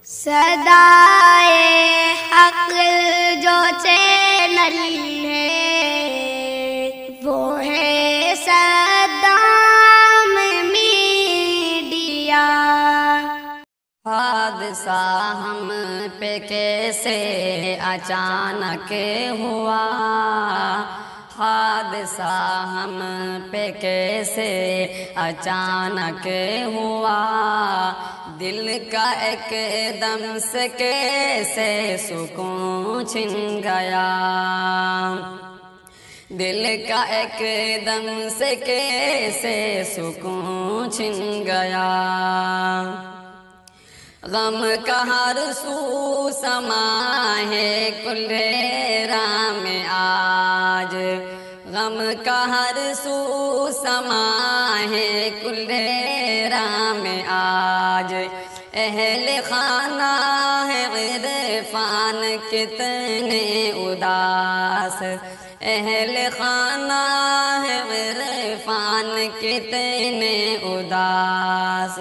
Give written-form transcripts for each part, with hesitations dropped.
صدائے حق جو چینل ہے وہ ہے صدام میڈیا۔ حادثہ ہم پہ کیسے اچانک ہوا، حادثہ ہم پہ کیسے اچانک ہوا، دل کا ایک دم سے کیسے سکون چھن گیا، دل کا ایک دم سے کیسے سکون چھن گیا، غم کا ہر سو سما ہے کل رام میں آج، غم کا ہر سو سما ہے کل رام میں آج، اہل خانہ ہے عرفان کتنے اداس، اہل خانہ ہے عرفان کتنے اداس،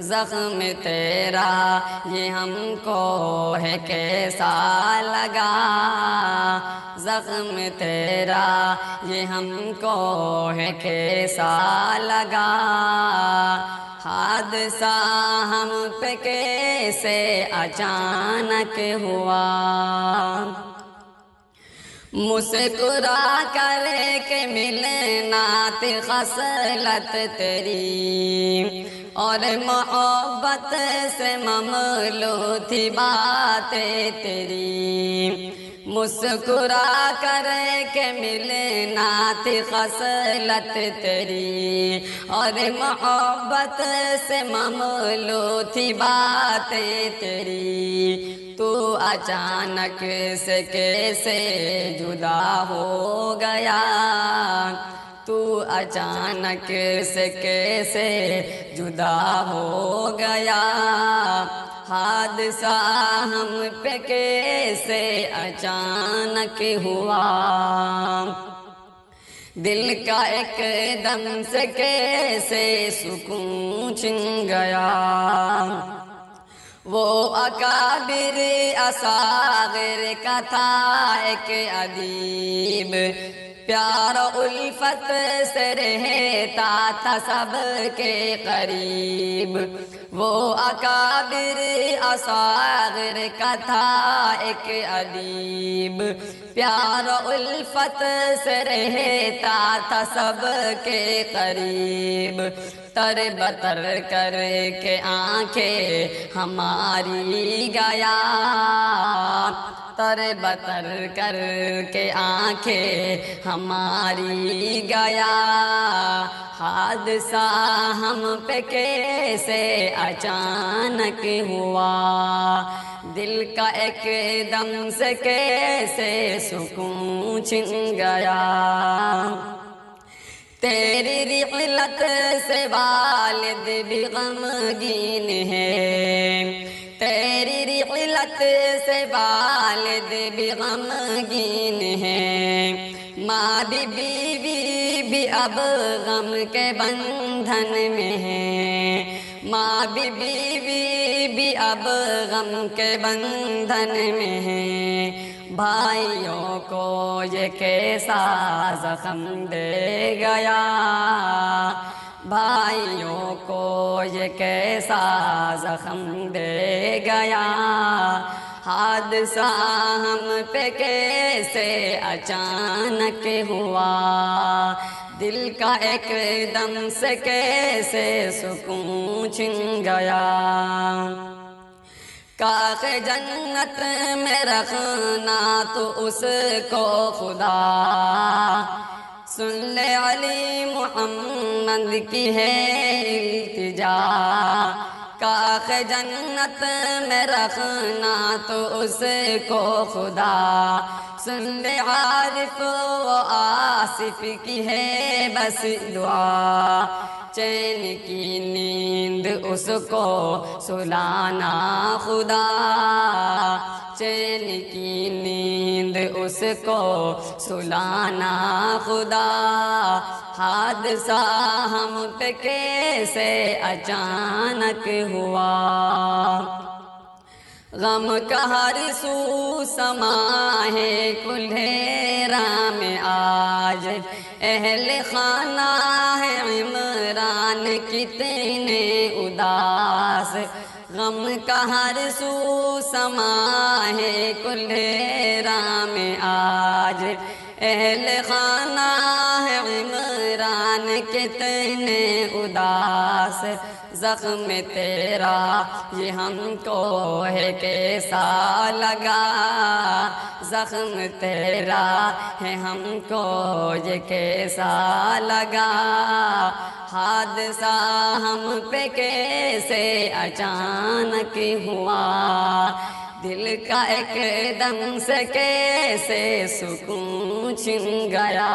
زخم تیرا یہ ہم کو ہے کیسا لگا، زخم تیرا یہ ہم کو ہے کیسا لگا، حادثہ ہم پہ کیسے اچانک ہوا، مسکرا کر کے ملنا تھی خصلت تیری، اور محبت سے مملو تھی باتیں تیری، مسکرا کر کے ملنا تھی خصلت تیری، اور محبت سے مملو تھی باتیں تیری، تو اچانک سے کیسے جدا ہو گیا، تو اچانک سے کیسے جدا ہو گیا، حادثہ ہم پہ کیسے اچانک ہوا، دل کا ایک دم سے کیسے سکون چھن گیا، وہ اکابر اصاغر کا تھا ایک ادیب، پیار الفت سے رہتا تھا سب کے قریب، وہ اکابر اصاغر کا تھا ایک ادیب، پیار الفت سے رہتا تھا سب کے قریب، تر بتر کر کے آنکھیں ہماری گیا، تر بتر کر کے آنکھیں ہماری گیا، حادثہ ہم پہ کیسے اچانک ہوا، دل کا ایک دم سے کیسے سکون چھن گیا، تیری رحلت سے والد بھی غمگین ہے، تیری رحلت سے والد بھی غمگین ہے، ماں بھی بیوی بھی اب غم کے بندھن میں ہے، ماں بھی بیوی بھی اب غم کے بندھن میں ہے، بھائیوں کو یہ کیسا زخم دے گیا، بھائیوں کو یہ کیسا زخم دے گیا، حادثہ ہم پہ کیسے اچانک ہوا، دل کا ایک دم سے کیسے سکون چھن گیا، کاش جنت میں رکھنا تو اس کو خدا، سن لے علی محمد کی ہے التجا، کاش جنت میں رکھنا تو اس کو خدا، سن لے عارف و آصف کی ہے بس دعا، چین کی نیند اس کو سلانا خدا، چین کی نیند اس کو سلانا خدا، حادثہ ہم پہ کیسے اچانک ہوا، غم کا ہر سو سما ہے کلہیرا میں آج، اہل خانہ ہے عمران کتنے اداس، غم کا ہر سو سما ہے کلہیرا میں آج، اہل خانہ ہے عمران کتنے اداس، زخم تیرا یہ ہم کو ہے کیسا لگا، زخم تیرا ہے ہم کو یہ کیسا لگا، حادثہ ہم پہ کیسے اچانک ہوا، دل کا ایک دم سے کیسے سکون چھن گیا۔